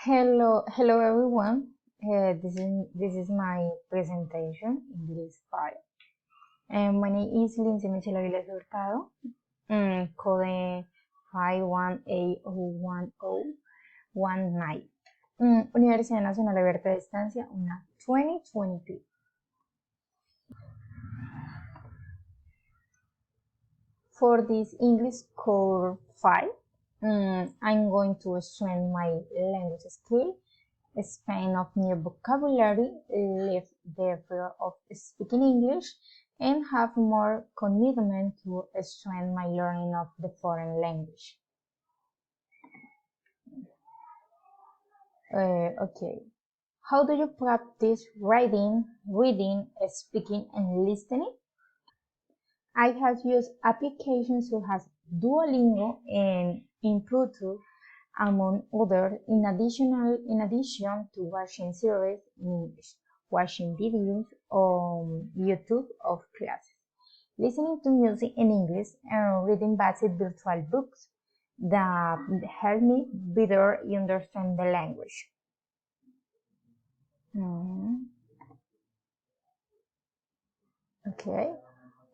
Hello everyone. This is my presentation English 5. My name is Lindsay Michelle Aviles Hurtado, code 518010119. Universidad Nacional Abierta de Distancia, una 2022. For this English Core 5, I'm going to strengthen my language skill, expand of new vocabulary, live the fear of speaking English, and have more commitment to strengthen my learning of the foreign language. Okay. How do you practice writing, reading, speaking, and listening? I have used applications such as Duolingo and Imprutu, among others, in addition to watching series in English, watching videos on YouTube of classes, listening to music in English, and reading basic virtual books that help me better understand the language. Okay.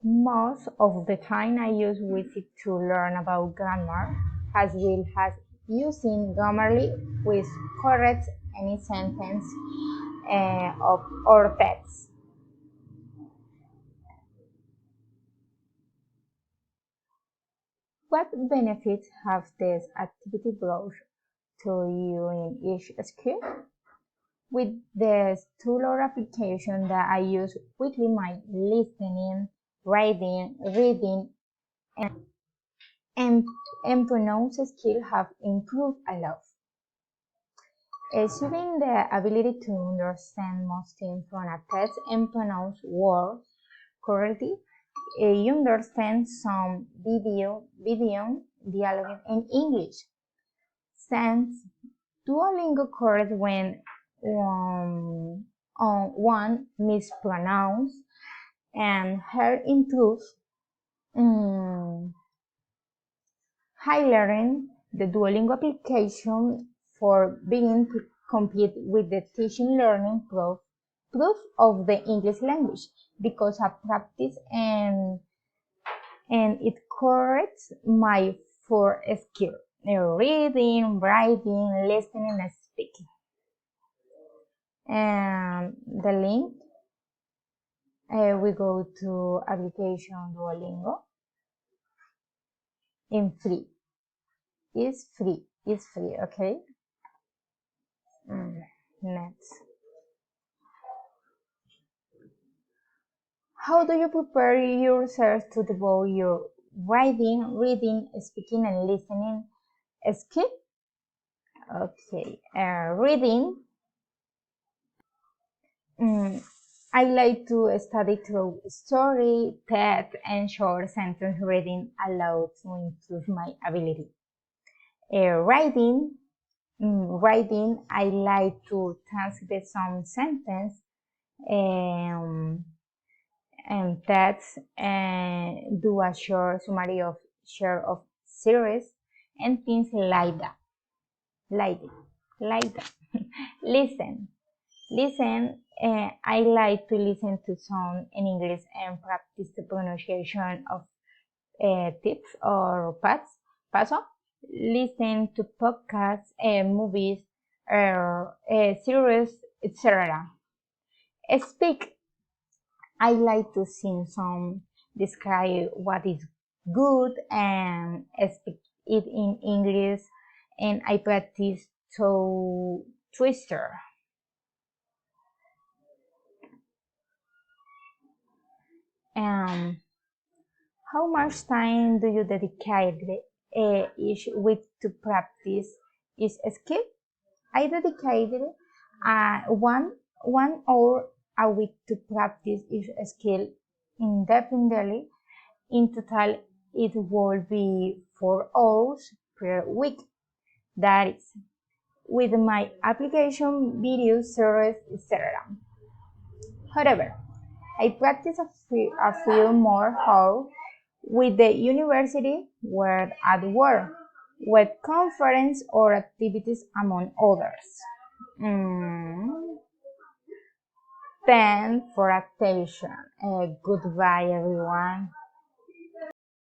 Most of the time I use Wiki to learn about grammar, as well as using Grammarly with correct any sentence of or text. What benefits have this activity brought to you in each skill? With this tool or application that I use weekly, my listening, writing, reading, and, and pronounce skill have improved a lot. Achieving the ability to understand most things from a text and pronounce words correctly, you understand some video dialogue in English. Since Duolingo correct when one mispronounced and her improve highlighting the Duolingo application for being complete with the teaching learning proof of the English language because I practice and it corrects my four skill: reading, writing, listening, and speaking. And the link we go to application Duolingo in free. It's free, okay? Next. How do you prepare yourself to develop your writing, reading, speaking, and listening skill? Okay, reading. I like to study through story, text, and short sentence reading allows to improve my ability. Writing, I like to transcribe some sentence and text and do a short summary of series and things like that. Like that. Listen. I like to listen to songs in English and practice the pronunciation of tips or paso. Listen to podcasts, movies, series, etc. Speak. I like to sing some, describe what is good and speak it in English, and I practice to twister. How much time do you dedicate each week to practice each skill? I dedicated one hour a week to practice each skill independently. In total, it will be 4 hours per week. That is, with my application, video series, etc. However, I practice a few more hours with the university where at work. web conference or activities among others. 10 for attention. Goodbye everyone.